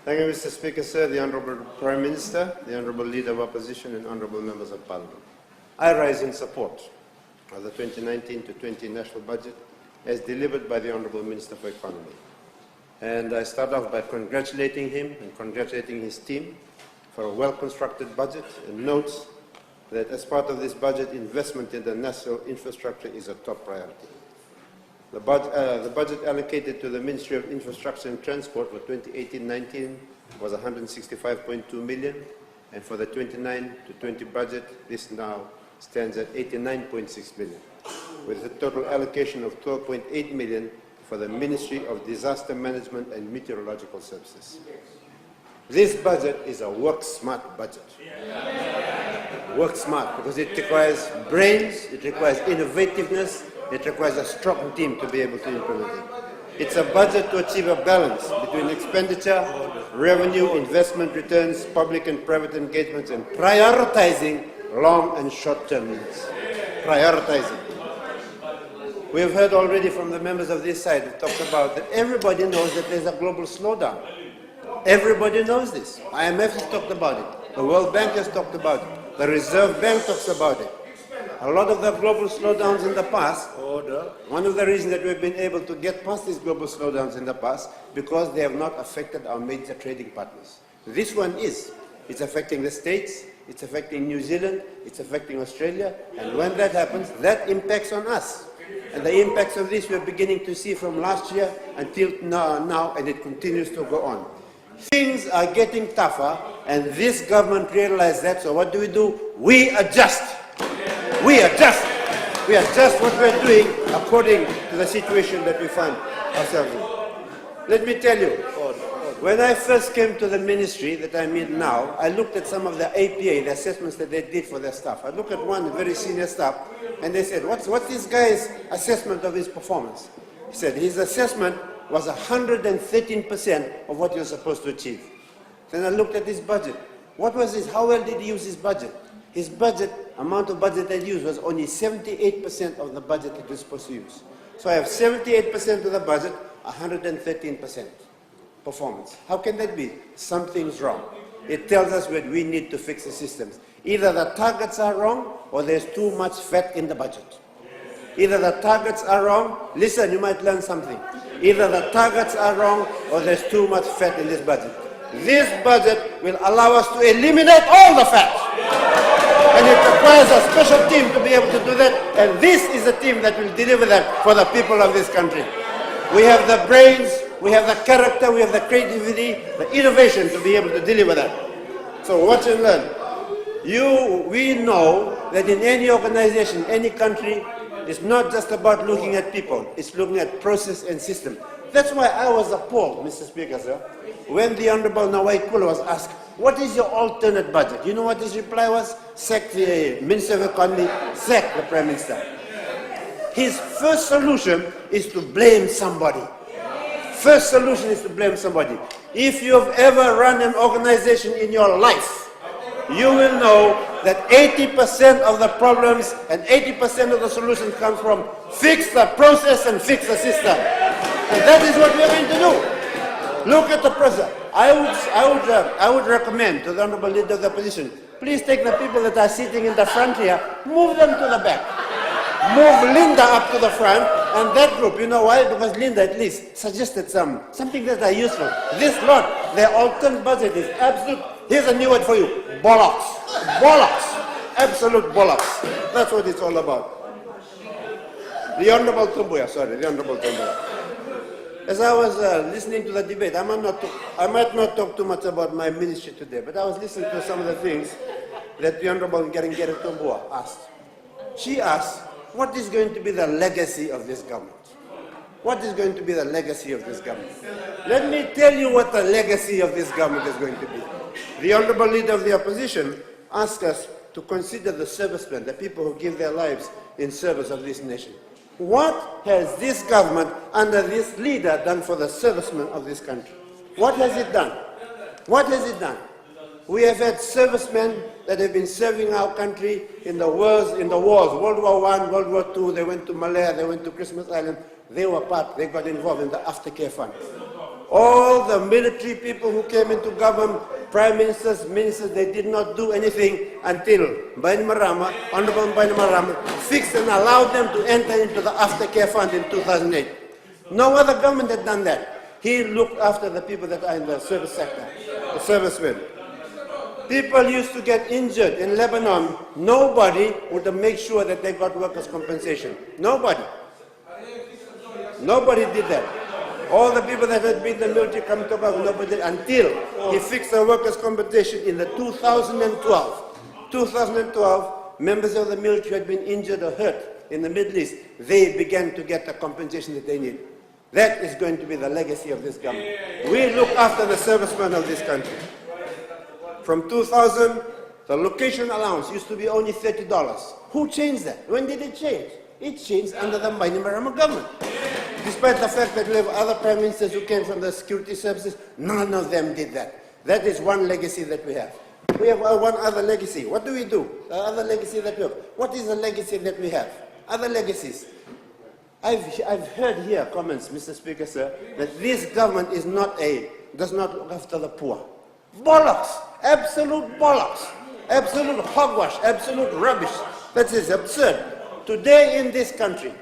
Thank you, Mr. Speaker, sir, the Honourable Prime Minister, the Honourable Leader of Opposition and Honourable Members of Parliament. I rise in support of the 2019 to 20 national budget as delivered by the Honourable Minister for Economy. And I start off by congratulating him and congratulating his team for a well-constructed budget, and notes that as part of this budget, investment in the national infrastructure is a top priority. The budget allocated to the Ministry of Infrastructure and Transport for 2018-19 was 165.2 million, and for the 29 to 20 budget, this now stands at 89.6 million, with a total allocation of 12.8 million for the Ministry of Disaster Management and Meteorological Services. This budget is a work-smart budget. Work smart because it requires brains, it requires innovativeness, it requires a strong team to be able to implement it. It's a budget to achieve a balance between expenditure, revenue, investment returns, public and private engagements, and prioritizing long and short-term needs. Prioritizing. We have heard already from the members of this side who talked about that everybody knows that there's a global slowdown. Everybody knows this. IMF has talked about it. The World Bank has talked about it. The Reserve Bank talks about it. A lot of the global slowdowns in the past, one of the reasons that we've been able to get past these global slowdowns in the past, because they have not affected our major trading partners. This one is. It's affecting the States, it's affecting New Zealand, it's affecting Australia, and when that happens, that impacts on us. And the impacts of this we're beginning to see from last year until now, and it continues to go on. Things are getting tougher, and this government realized that, so what do? We adjust. We adjust. We adjust what we're doing according to the situation that we find ourselves in. Let me tell you, when I first came to the ministry that I'm in now, I looked at some of the APA, the assessments that they did for their staff. I looked at one very senior staff, and they said, what's this guy's assessment of his performance? He said his assessment was 113% of what you're supposed to achieve. Then I looked at his budget. What was his? How well did he use his budget? His budget, amount of budget that he used was only 78% of the budget that he was supposed to use. So I have 78% of the budget, 113% performance. How can that be? Something's wrong. It tells us that we need to fix the systems. Either the targets are wrong or there's too much fat in the budget. Either the targets are wrong, listen, you might learn something. Either the targets are wrong or there's too much fat in this budget. This budget will allow us to eliminate all the fat. And it requires a special team to be able to do that, and this is the team that will deliver that for the people of this country. We have the brains, we have the character, we have the creativity, the innovation to be able to deliver that. So watch and learn. We know that in any organization, any country, it's not just about looking at people, it's looking at process and system. That's why I was appalled, Mr. Speaker, sir, when the Honourable Nawai Kula was asked, what is your alternate budget? You know what his reply was? Sack the Minister of Economy, sack the Prime Minister. His first solution is to blame somebody. First solution is to blame somebody. If you have ever run an organization in your life, you will know that 80% of the problems and 80% of the solutions come from fix the process and fix the system. And that is what we are going to do. Look at the process. I would recommend to the Honourable Leader of the Opposition, please take the people that are sitting in the front here, move them to the back. Move Linda up to the front, and that group, you know why? Because Linda at least suggested something that are useful. This lot, their alternate budget is absolute. Here's a new word for you, bollocks. Bollocks. Absolute bollocks. That's what it's all about. The Honourable Tumbuya, the Honourable Tumbuya. As I was listening to the debate, I might not talk too much about my ministry today, but I was listening to some of the things that the Honourable Ngere Tumbuya asked. She asked, what is going to be the legacy of this government? What is going to be the legacy of this government? Let me tell you what the legacy of this government is going to be. The Honourable Leader of the Opposition asked us to consider the servicemen, the people who give their lives in service of this nation. What has this government under this leader done for the servicemen of this country? What has it done? What has it done? We have had servicemen that have been serving our country in the wars, World War I, World War II, they went to Malaya, they went to Christmas Island, they got involved in the aftercare fund. All the military people who came into government, prime ministers, ministers, they did not do anything until Honorable Bainimarama fixed and allowed them to enter into the aftercare fund in 2008. No other government had done that. He looked after the people that are in the service sector, the servicemen. People used to get injured in Lebanon. Nobody would make sure that they got workers' compensation. Nobody. Nobody did that. All the people that had been in the military come to government, nobody did until he fixed the workers' compensation in the 2012. 2012, members of the military who had been injured or hurt in the Middle East, they began to get the compensation that they need. That is going to be the legacy of this government. We look after the servicemen of this country. From 2000, the location allowance used to be only $30. Who changed that? When did it change? It changed under the Bainimarama government. Despite the fact that we have other prime ministers who came from the security services, none of them did that. That is one legacy that we have. We have one other legacy. What do we do? The other legacy that we have. What is the legacy that we have? Other legacies. I've heard here comments, Mr. Speaker, sir, that this government does not look after the poor. Bollocks! Absolute bollocks! Absolute hogwash! Absolute rubbish! That is absurd. Today in this country,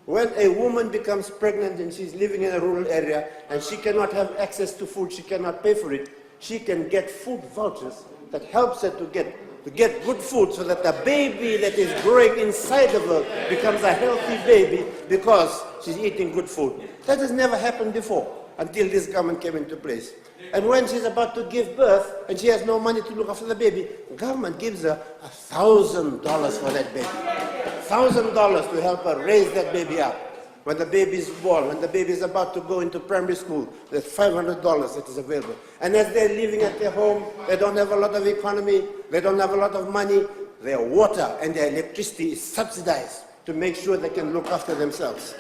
when a woman becomes pregnant and she's living in a rural area and she cannot have access to food, she cannot pay for it, she can get food vouchers that helps her to get good food so that the baby that is growing inside of her becomes a healthy baby because she's eating good food. That has never happened before until this government came into place. And when she's about to give birth and she has no money to look after the baby, government gives her $1,000 for that baby. $1,000 to help her raise that baby up. When the baby is born, when the baby is about to go into primary school, there's $500 that is available. And as they're living at their home, they don't have a lot of economy, they don't have a lot of money, their water and their electricity is subsidized to make sure they can look after themselves.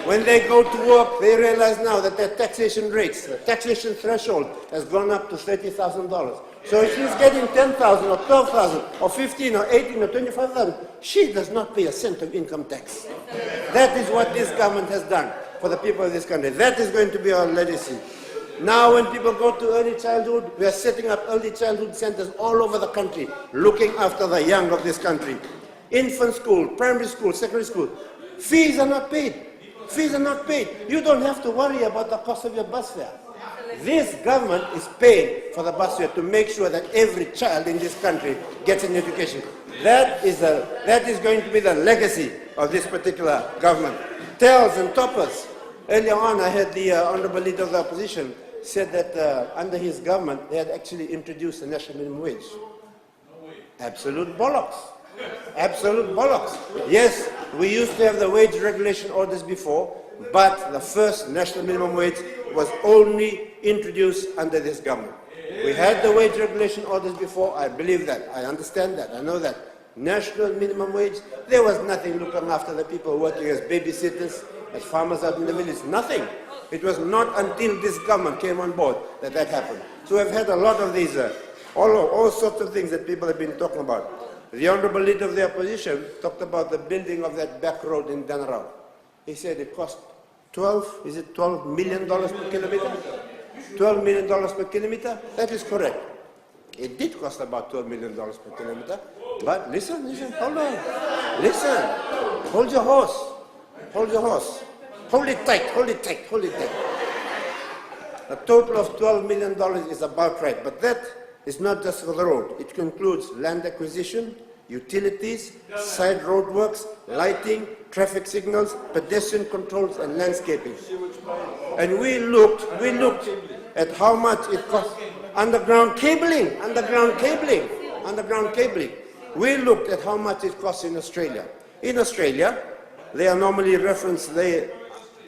When they go to work, they realize now that their taxation rates, the taxation threshold has gone up to $30,000. So if she's getting 10,000 or 12,000 or 15 or 18 or 25,000, she does not pay a cent of income tax. That is what this government has done for the people of this country. That is going to be our legacy. Now when people go to early childhood, we are setting up early childhood centers all over the country, looking after the young of this country. Infant school, primary school, secondary school, fees are not paid. Fees are not paid. You don't have to worry about the cost of your bus fare. This government is paying for the bus fare to make sure that every child in this country gets an education. That is going to be the legacy of this particular government. Tails and toppers. Earlier on, I heard the Honourable Leader of the Opposition said that under his government, they had actually introduced the national minimum wage. Absolute bollocks. Absolute bollocks. Yes, we used to have the wage regulation orders before, but the first national minimum wage was only introduced under this government. We had the wage regulation orders before, I believe that, I understand that, I know that. National minimum wage, there was nothing looking after the people working as babysitters, as farmers out in the village, nothing. It was not until this government came on board that that happened. So we've had a lot of these, all sorts of things that people have been talking about. The Honourable Leader of the Opposition talked about the building of that back road in Danarau. He said it cost $12 million per kilometer? $12 million per kilometer? That is correct. It did cost about $12 million per kilometer. But listen, hold on. Listen. Hold your horse. Hold your horse. Hold it tight, hold it tight, hold it tight. A total of $12 million is about right, but that is not just for the road. It includes land acquisition, utilities, side road works, lighting, traffic signals, pedestrian controls, and landscaping. And we looked at how much it cost. Underground cabling. We looked at how much it costs in Australia. In Australia, they are normally referenced, the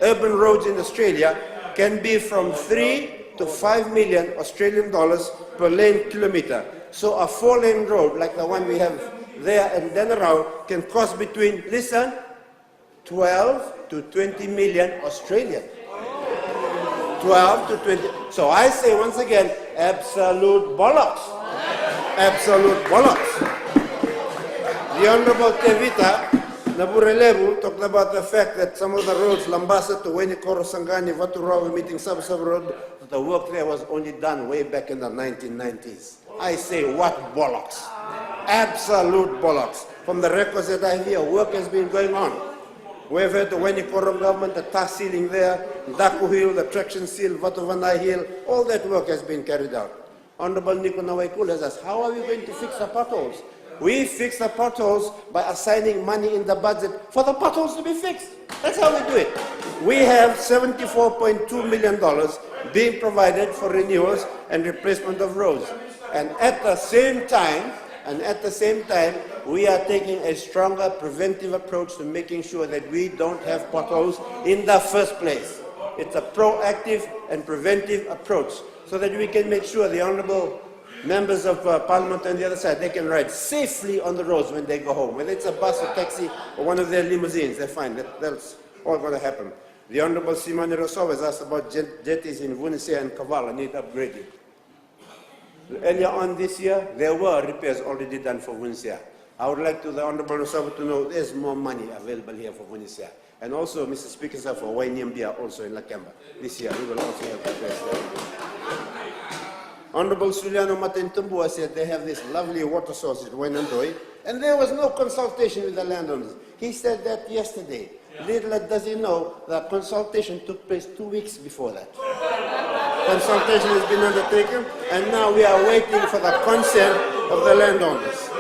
urban roads in Australia can be from 3 to 5 million Australian dollars per lane kilometer. So a 4-lane road like the one we have there in Danarau can cost between, listen, 12 to 20 million Australian. 12 to 20. So I say once again, absolute bollocks. Absolute bollocks. The Honourable Tevita, Naburelebu talked about the fact that some of the roads, Lambasa to Wenikoro, Sangani, Vaturawa, meeting Sub-Sub Road, the work there was only done way back in the 1990s. I say, what bollocks. Absolute bollocks. From the records that I hear, work has been going on. We've had the Wenikoro government, the tar sealing there, Daku Hill, the traction seal, Vatovanai Hill, all that work has been carried out. Honorable Nico Nawaikul has asked, how are we going to fix the potholes? We fix the potholes by assigning money in the budget for the potholes to be fixed. That's how we do it. We have $74.2 million being provided for renewals and replacement of roads. And at the same time, we are taking a stronger preventive approach to making sure that we don't have potholes in the first place. It's a proactive and preventive approach so that we can make sure the honorable members of Parliament on the other side, they can ride safely on the roads when they go home. Whether it's a bus or taxi or one of their limousines, they're fine. That's all going to happen. The Honorable Simone Rousseau has asked about jetties in Vunisea and Kavala need upgrading. Earlier on this year, there were repairs already done for Vunisea. I would like the Honorable Rousseau to know there's more money available here for Vunisea. And also, Mr. Speaker, sir, for Wainiambia also in Lakemba. This year, we will also have repairs there. Honorable Suliano Matentumbua said they have this lovely water source at Wainandoi, and there was no consultation with the landowners. He said that yesterday. Little does he know that consultation took place 2 weeks before that. Consultation has been undertaken, and now we are waiting for the consent of the landowners.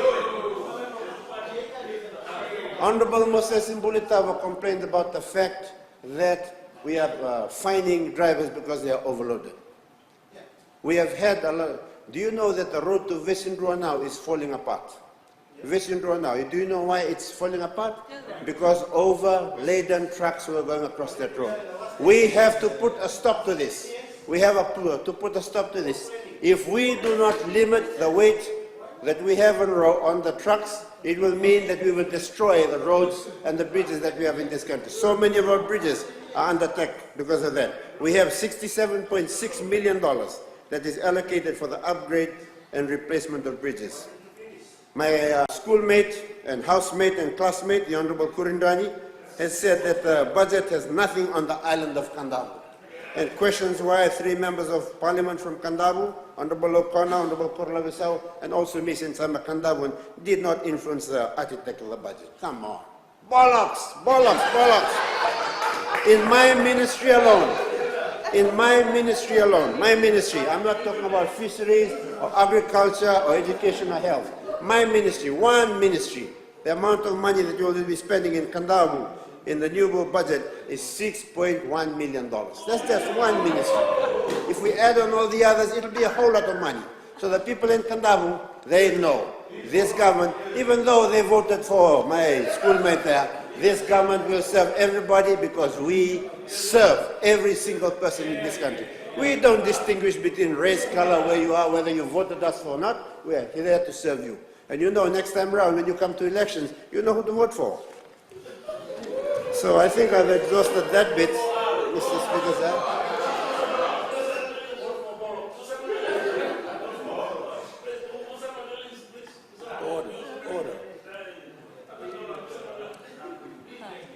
Honorable Moses Mbulitava complained about the fact that we are fining drivers because they are overloaded. We have had a lot. Do you know that the road to Vesindrua now is falling apart? Vesindrua now. Do you know why it's falling apart? Because overladen trucks were going across that road. We have to put a stop to this. We have to put a stop to this. If we do not limit the weight that we have on the trucks, it will mean that we will destroy the roads and the bridges that we have in this country. So many of our bridges are under attack because of that. We have $67.6 million that is allocated for the upgrade and replacement of bridges. My schoolmate and housemate and classmate, the Honorable Kurindani, has said that the budget has nothing on the island of Kandavu, and questions why 3 members of Parliament from Kandavu, Honorable O'Connor, Honorable Korlavisau, and also me, since I'm a Kandavuan, did not influence the architect of the budget. Come on. Bollocks, bollocks, bollocks. In my ministry alone, my ministry, I'm not talking about fisheries or agriculture or education or health. My ministry, one ministry, the amount of money that you will be spending in Kandavu in the new budget is $6.1 million. That's just one ministry. If we add on all the others, it'll be a whole lot of money. So the people in Kandavu, they know this government, even though they voted for my schoolmate there, this government will serve everybody because we serve every single person in this country. We don't distinguish between race, color, where you are, whether you voted us or not. We are here to serve you. And you know, next time around, when you come to elections, you know who to vote for. So I think I've exhausted that bit, Mr. Speaker, sir.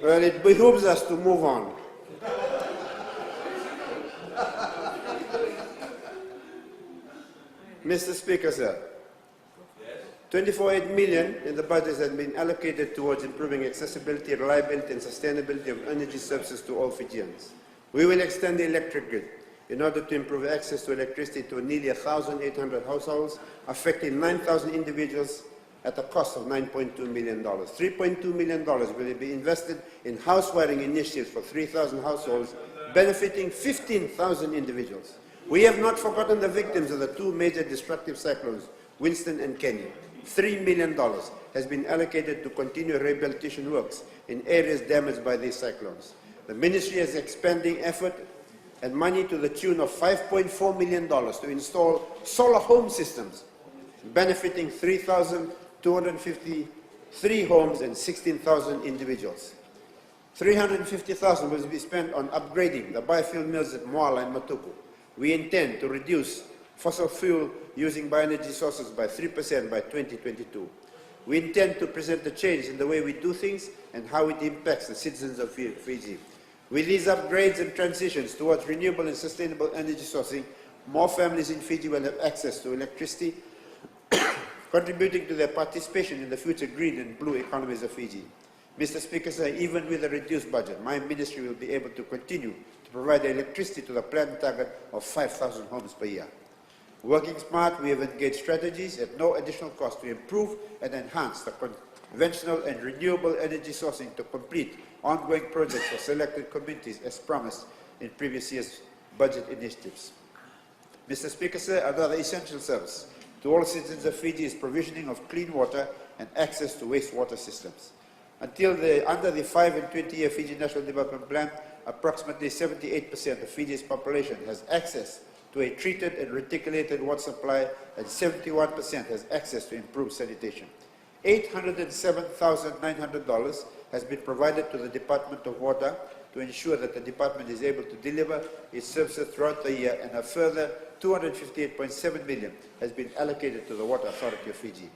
Well, it behooves us to move on. Mr. Speaker, sir, 24.8 million in the budget has been allocated towards improving accessibility, reliability, and sustainability of energy services to all Fijians. We will extend the electric grid in order to improve access to electricity to nearly 1,800 households, affecting 9,000 individuals at a cost of $9.2 million. $3.2 million will be invested in house wiring initiatives for 3,000 households, benefiting 15,000 individuals. We have not forgotten the victims of the 2 major destructive cyclones, Winston and Kenny. $3 million has been allocated to continue rehabilitation works in areas damaged by these cyclones. The ministry is expanding effort and money to the tune of $5.4 million to install solar home systems, benefiting 3,253 homes and 16,000 individuals. $350,000 will be spent on upgrading the biofuel mills at Moala and Matuku. We intend to reduce fossil fuel using bioenergy sources by 3% by 2022. We intend to present the change in the way we do things and how it impacts the citizens of Fiji. With these upgrades and transitions towards renewable and sustainable energy sourcing, more families in Fiji will have access to electricity, contributing to their participation in the future green and blue economies of Fiji. Mr. Speaker, sir, even with a reduced budget, my ministry will be able to continue to provide electricity to the planned target of 5,000 homes per year. Working smart, we have engaged strategies at no additional cost to improve and enhance the conventional and renewable energy sourcing to complete ongoing projects for selected communities as promised in previous year's budget initiatives. Mr. Speaker, sir, another essential service to all citizens of Fiji is provisioning of clean water and access to wastewater systems. Under the 5 and 20-year Fiji National Development Plan, approximately 78% of Fiji's population has access to a treated and reticulated water supply, and 71% has access to improved sanitation. $807,900 has been provided to the Department of Water to ensure that the department is able to deliver its services throughout the year, and a further $258.7 million has been allocated to the Water Authority of Fiji.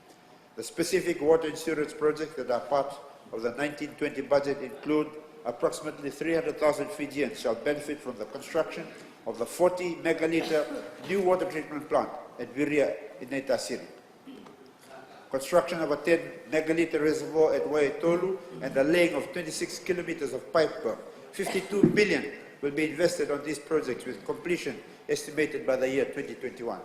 The specific water insurance projects that are part of the 1920 budget include approximately 300,000 Fijians shall benefit from the construction of the 40 megaliter new water treatment plant at Viria in Neitasiri, construction of a 10 megaliter reservoir at Waitolu, and the laying of 26 kilometers of pipework. 52 billion will be invested on these projects, with completion estimated by the year 2021.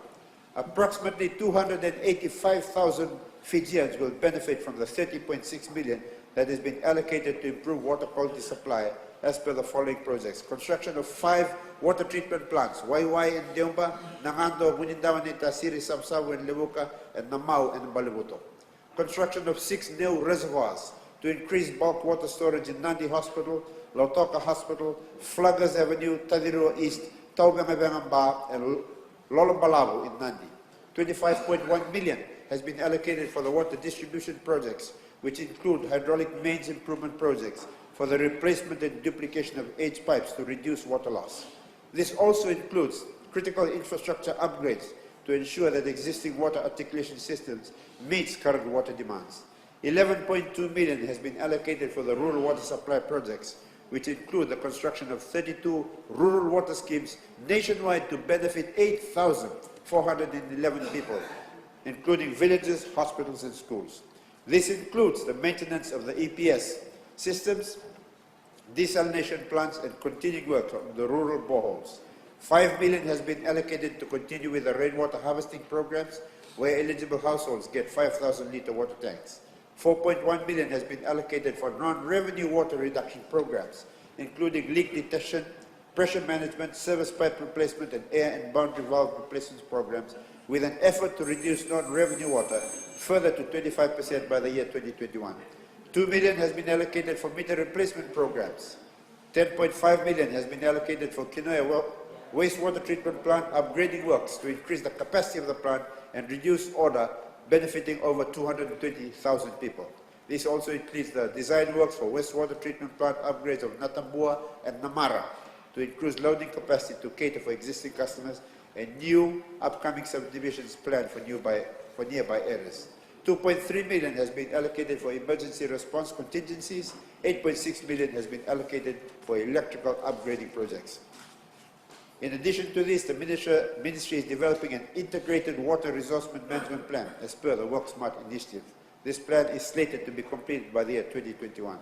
Approximately 285,000 Fijians will benefit from the 30.6 million that has been allocated to improve water quality supply as per the following projects: construction of 5 water treatment plants, Waiwai and Deumba, Nangando, Munindawa, Neitasiri, Sabsabu and Levuka, and Namau and Balibuto. Construction of 6 new reservoirs to increase bulk water storage in Nandi Hospital, Lautoka Hospital, Flaggers Avenue, Tadirua East, Taubengabengamba, and Lolombalabu in Nandi. 25.1 million has been allocated for the water distribution projects, which include hydraulic mains improvement projects for the replacement and duplication of aged pipes to reduce water loss. This also includes critical infrastructure upgrades to ensure that existing water articulation systems meets current water demands. 11.2 million has been allocated for the rural water supply projects, which include the construction of 32 rural water schemes nationwide to benefit 8,411 people, including villages, hospitals, and schools. This includes the maintenance of the EPS systems, desalination plants, and continuing work on the rural boreholes. 5 million has been allocated to continue with the rainwater harvesting programs, where eligible households get 5,000-litre water tanks. 4.1 million has been allocated for non-revenue water reduction programs, including leak detection, pressure management, service pipe replacement, and air and boundary valve replacement programs, with an effort to reduce non-revenue water further to 25% by the year 2021. 2 million has been allocated for meter replacement programs. 10.5 million has been allocated for Kinoa wastewater treatment plant upgrading works to increase the capacity of the plant and reduce odor, benefiting over 220,000 people. This also includes the design works for wastewater treatment plant upgrades of Natambua and Namara to increase loading capacity to cater for existing customers, and new upcoming subdivisions planned for nearby areas. 2.3 million has been allocated for emergency response contingencies. 8.6 million has been allocated for electrical upgrading projects. In addition to this, the Ministry is developing an integrated water resource management plan as per the Work Smart initiative. This plan is slated to be completed by the year 2021.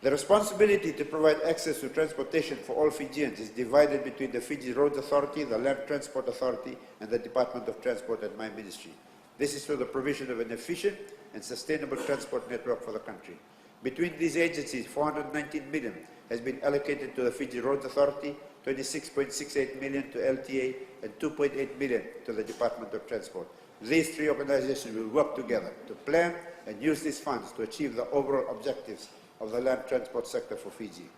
The responsibility to provide access to transportation for all Fijians is divided between the Fiji Roads Authority, the Land Transport Authority, and the Department of Transport and my ministry. This is for the provision of an efficient and sustainable transport network for the country. Between these agencies, 419 million has been allocated to the Fiji Roads Authority, 26.68 million to LTA, and 2.8 million to the Department of Transport. These three organizations will work together to plan and use these funds to achieve the overall objectives of the land transport sector for Fiji.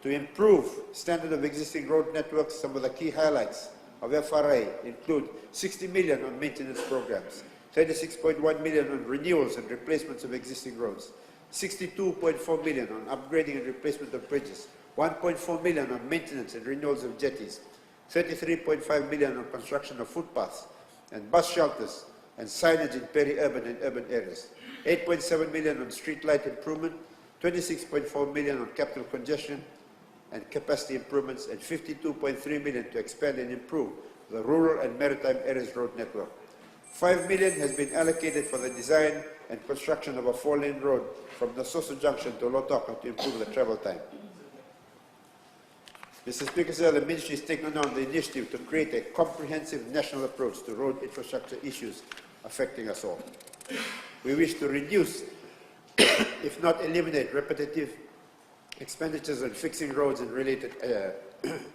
To improve standard of existing road networks, some of the key highlights of FRA include 60 million on maintenance programs, 36.1 million on renewals and replacements of existing roads, 62.4 million on upgrading and replacement of bridges, 1.4 million on maintenance and renewals of jetties, 33.5 million on construction of footpaths and bus shelters and signage in peri-urban and urban areas. 8.7 million on street light improvement, 26.4 million on capital congestion and capacity improvements, and 52.3 million to expand and improve the rural and maritime areas road network. 5 million has been allocated for the design and construction of a 4-lane road from the Soso Junction to Lotoka to improve the travel time. Mr. Speaker, sir, the Ministry is taking on the initiative to create a comprehensive national approach to road infrastructure issues affecting us all. We wish to reduce, if not eliminate, repetitive expenditures on fixing roads and related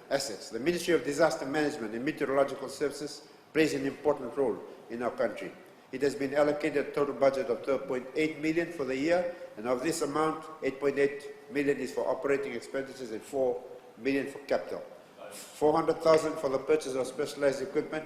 assets. The Ministry of Disaster Management and Meteorological Services plays an important role in our country. It has been allocated a total budget of 12.8 million for the year, and of this amount, 8.8 million is for operating expenditures and 4 million for capital. 400,000 for the purchase of specialized equipment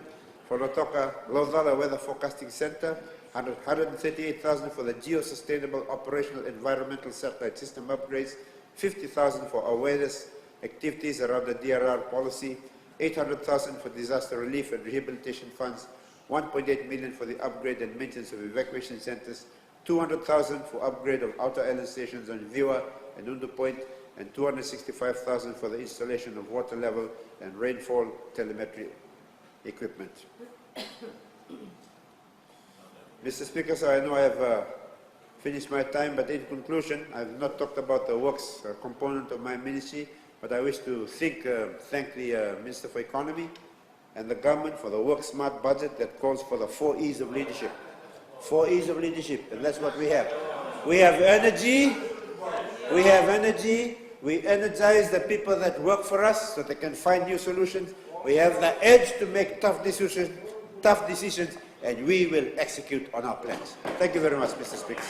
for Lotoka Lodala Weather Forecasting Center, 138,000 for the Geo-Sustainable Operational Environmental Satellite System upgrades, 50,000 for awareness activities around the DRR policy, 800,000 for disaster relief and rehabilitation funds, 1.8 million for the upgrade and maintenance of evacuation centers, 200,000 for upgrade of outer island stations on Viwa and Undu Point, and 265,000 for the installation of water level and rainfall telemetry equipment. Mr. Speaker, so I know I have finished my time, but in conclusion, I have not talked about the works component of my ministry, but I wish to thank the Minister for Economy and the government for the work-smart budget that calls for the 4 E's of leadership. 4 E's of leadership, and that's what we have. We have energy, we energize the people that work for us so they can find new solutions. We have the edge to make tough decisions, and we will execute on our plans. Thank you very much, Mr. Speaker.